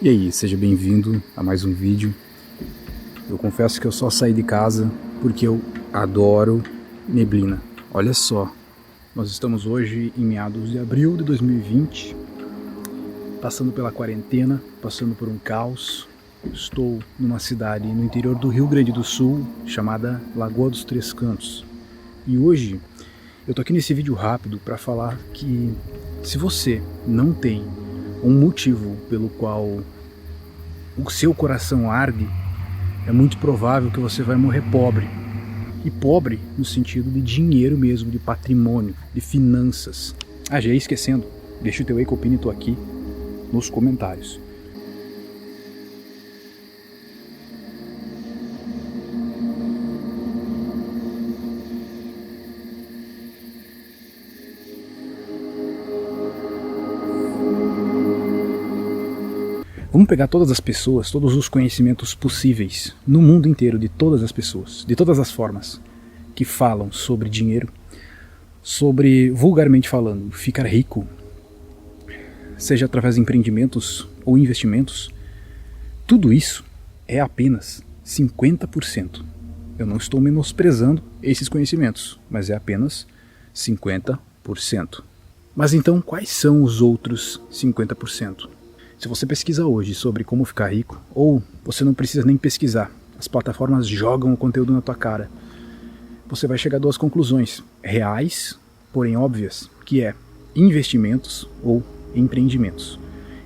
E aí, seja bem-vindo a mais um vídeo. Eu confesso que eu só saí de casa porque eu adoro neblina. Olha só, nós estamos hoje em meados de abril de 2020, passando pela quarentena, passando por um caos. Estou numa cidade no interior do Rio Grande do Sul, chamada Lagoa dos Três Cantos. E hoje eu tô aqui nesse vídeo rápido para falar que se você não tem um motivo pelo qual o seu coração arde, é muito provável que você vai morrer pobre. E pobre no sentido de dinheiro mesmo, de patrimônio, de finanças. Já ia esquecendo, deixa o teu Ecoopinion aqui nos comentários. Vamos pegar todas as pessoas, todos os conhecimentos possíveis no mundo inteiro, de todas as pessoas, de todas as formas, que falam sobre dinheiro, sobre, vulgarmente falando, ficar rico, seja através de empreendimentos ou investimentos. Tudo isso é apenas 50%. Eu não estou menosprezando esses conhecimentos, mas é apenas 50%. Mas então, quais são os outros 50%? Se você pesquisa hoje sobre como ficar rico, ou você não precisa nem pesquisar, as plataformas jogam o conteúdo na tua cara, você vai chegar a duas conclusões reais, porém óbvias, que é investimentos ou empreendimentos.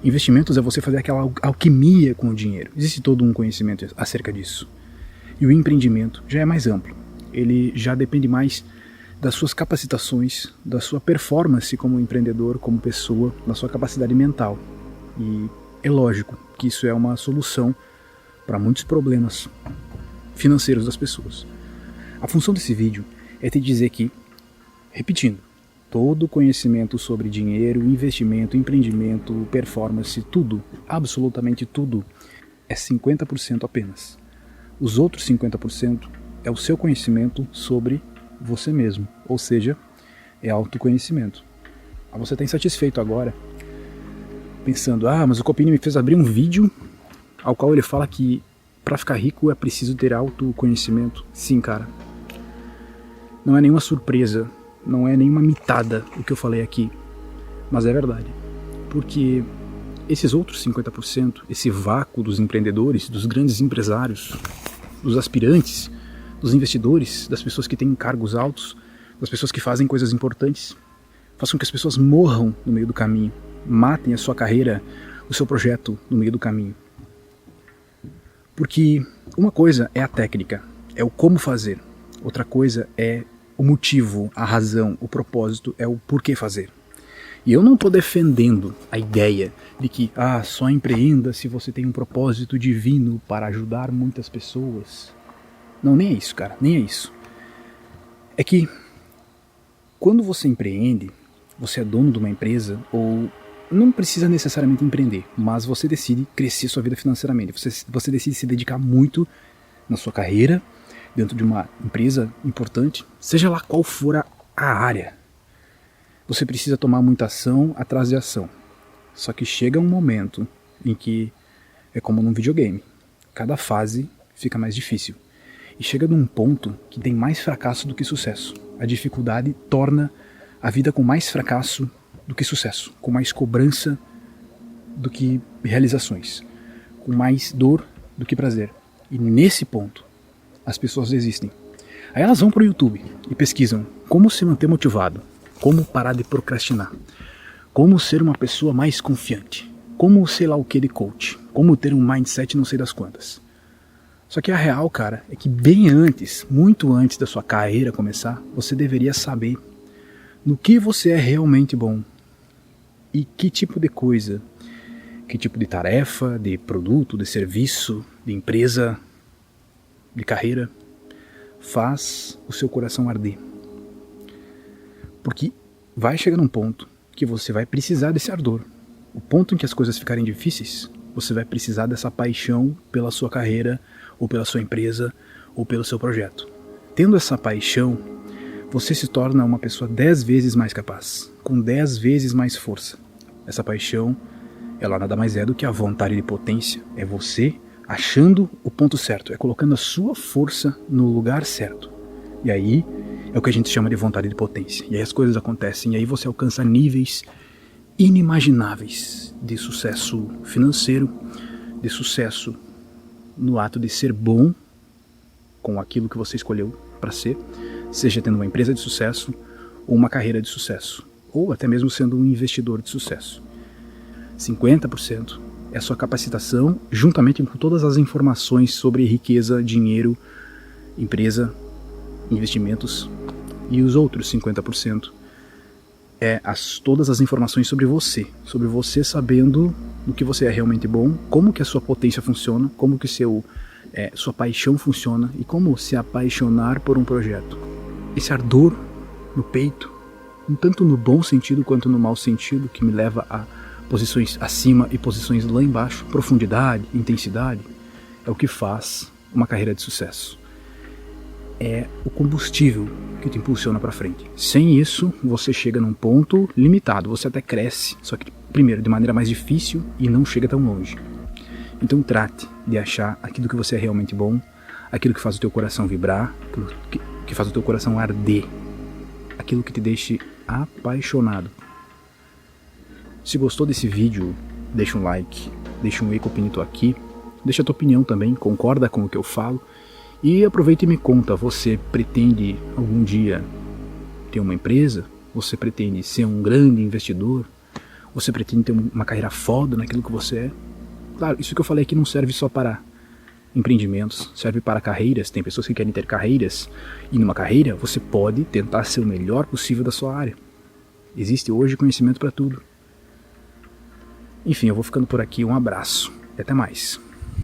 Investimentos é você fazer aquela alquimia com o dinheiro. Existe todo um conhecimento acerca disso. E o empreendimento já é mais amplo. Ele já depende mais das suas capacitações, da sua performance como empreendedor, como pessoa, da sua capacidade mental. E é lógico que isso é uma solução para muitos problemas financeiros das pessoas. A função desse vídeo é te dizer que, repetindo, todo conhecimento sobre dinheiro, investimento, empreendimento, performance, tudo, absolutamente tudo, é 50% apenas. Os outros 50% é o seu conhecimento sobre você mesmo, ou seja, é autoconhecimento. Você está insatisfeito agora, pensando, mas o Ecoopinion me fez abrir um vídeo ao qual ele fala que para ficar rico é preciso ter autoconhecimento. Sim, cara. Não é nenhuma surpresa, não é nenhuma mitada o que eu falei aqui, mas é verdade. Porque esses outros 50%, esse vácuo dos empreendedores, dos grandes empresários, dos aspirantes, dos investidores, das pessoas que têm cargos altos, das pessoas que fazem coisas importantes, façam com que as pessoas morram no meio do caminho. Matem a sua carreira, o seu projeto no meio do caminho. Porque uma coisa é a técnica, é o como fazer. Outra coisa é o motivo, a razão, o propósito, é o porquê fazer. E eu não estou defendendo a ideia de que só empreenda se você tem um propósito divino para ajudar muitas pessoas. Não, nem é isso, cara, nem é isso. É que quando você empreende, você é dono de uma empresa, ou não precisa necessariamente empreender, mas você decide crescer sua vida financeiramente. Você decide se dedicar muito na sua carreira, dentro de uma empresa importante, seja lá qual for a área. Você precisa tomar muita ação atrás de ação. Só que chega um momento em que é como num videogame. Cada fase fica mais difícil. E chega num ponto que tem mais fracasso do que sucesso. A dificuldade torna a vida com mais fracasso do que sucesso, com mais cobrança do que realizações, com mais dor do que prazer. E nesse ponto, as pessoas desistem. Aí elas vão para o YouTube e pesquisam como se manter motivado, como parar de procrastinar, como ser uma pessoa mais confiante, como sei lá o que de coach, como ter um mindset não sei das quantas. Só que a real, cara, é que bem antes, muito antes da sua carreira começar, você deveria saber no que você é realmente bom e que tipo de coisa, que tipo de tarefa, de produto, de serviço, de empresa, de carreira faz o seu coração arder. Porque vai chegar num ponto que você vai precisar desse ardor. O ponto em que as coisas ficarem difíceis, você vai precisar dessa paixão pela sua carreira, ou pela sua empresa, ou pelo seu projeto. Tendo essa paixão, você se torna uma pessoa 10 vezes mais capaz, com 10 vezes mais força. Essa paixão ela nada mais é do que a vontade de potência. É você achando o ponto certo, é colocando a sua força no lugar certo. E aí é o que a gente chama de vontade de potência. E aí as coisas acontecem, e aí você alcança níveis inimagináveis de sucesso financeiro, de sucesso no ato de ser bom com aquilo que você escolheu para ser, seja tendo uma empresa de sucesso ou uma carreira de sucesso, ou até mesmo sendo um investidor de sucesso. 50% é a sua capacitação, juntamente com todas as informações sobre riqueza, dinheiro, empresa, investimentos, e os outros 50% é todas as informações sobre você sabendo no que você é realmente bom, como que a sua potência funciona, como que sua paixão funciona e como se apaixonar por um projeto. Esse ardor no peito, tanto no bom sentido quanto no mau sentido, que me leva a posições acima e posições lá embaixo, profundidade, intensidade, é o que faz uma carreira de sucesso. É o combustível que te impulsiona para frente. Sem isso, você chega num ponto limitado, você até cresce, só que primeiro de maneira mais difícil e não chega tão longe. Então trate de achar aquilo que você é realmente bom, aquilo que faz o teu coração vibrar, que faz o teu coração arder, aquilo que te deixe apaixonado. Se gostou desse vídeo, deixa um like, deixa um ecopinito aqui, deixa a tua opinião também, concorda com o que eu falo. E aproveita e me conta, você pretende algum dia ter uma empresa? Você pretende ser um grande investidor? Você pretende ter uma carreira foda naquilo que você é? Claro, isso que eu falei aqui não serve só para empreendimentos, serve para carreiras. Tem pessoas que querem ter carreiras, e numa carreira você pode tentar ser o melhor possível da sua área. Existe hoje conhecimento para tudo. Enfim, eu vou ficando por aqui, um abraço e até mais.